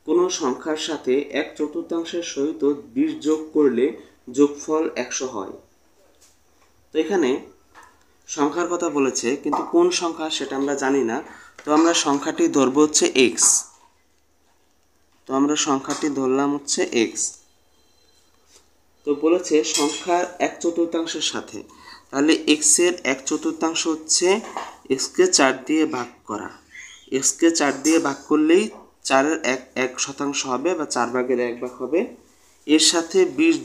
কোনো সংখ্যার সাথে 1/4 সহিত 20 যোগ করলে যোগফল 100 হয়। তো এখানে সংখ্যার কথা বলেছে, কিন্তু কোন সংখ্যা সেটা আমরা জানি না। তো আমরা সংখ্যাটি ধরবো হচ্ছে এক্স। তো আমরা সংখ্যাটি ধরলাম হচ্ছে এক্স। তো বলেছে সংখ্যার 1/4 সাথে, তাহলে এক্সের 1/4 হচ্ছে এক্সকে 4 দিয়ে ভাগ করা। এক্সকে 4 দিয়ে ভাগ করলেই 4-এর 1% হবে বা 4/1 হবে। এর সাথে 20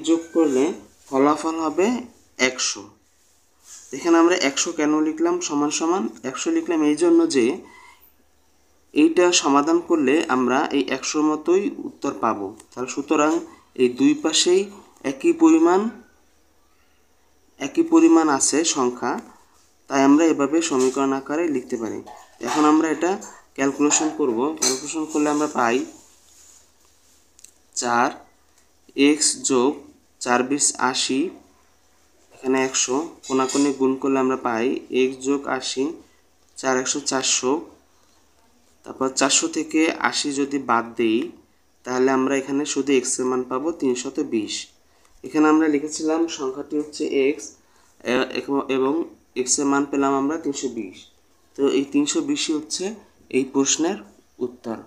যোগ করলে ফলাফল হবে 100। এখানে আমরা 100 কেন লিখলাম? সমান সমান 100 লিখলাম এই জন্য যে এইটা সমাধান করলে আমরা এই 100 মতোই উত্তর পাবো। তাহলে সুতরাং এই দুই পাশেই একই পরিমাণ আছে সংখ্যা, তাই আমরা এভাবে সমীকরণ আকারে লিখতে পারি। এখন আমরা এটা ক্যালকুলেশন করব। ক্যালকুলেশন করলে আমরা পাই 4x যোগ 4-20 80, এখানে 100 কোনাকুনি গুণ করলে আমরা পাই x যোগ 80, 4-100 400। তারপর 400 থেকে 80 যদি বাদ দিই তাহলে আমরা এখানে শুধু x এর মান পাবো 320। এখানে আমরা লিখেছিলাম সংখ্যাটি হচ্ছে x এবং x এর মান পেলাম আমরা 320। তো এই 320ই হচ্ছে এই প্রশ্নের উত্তর।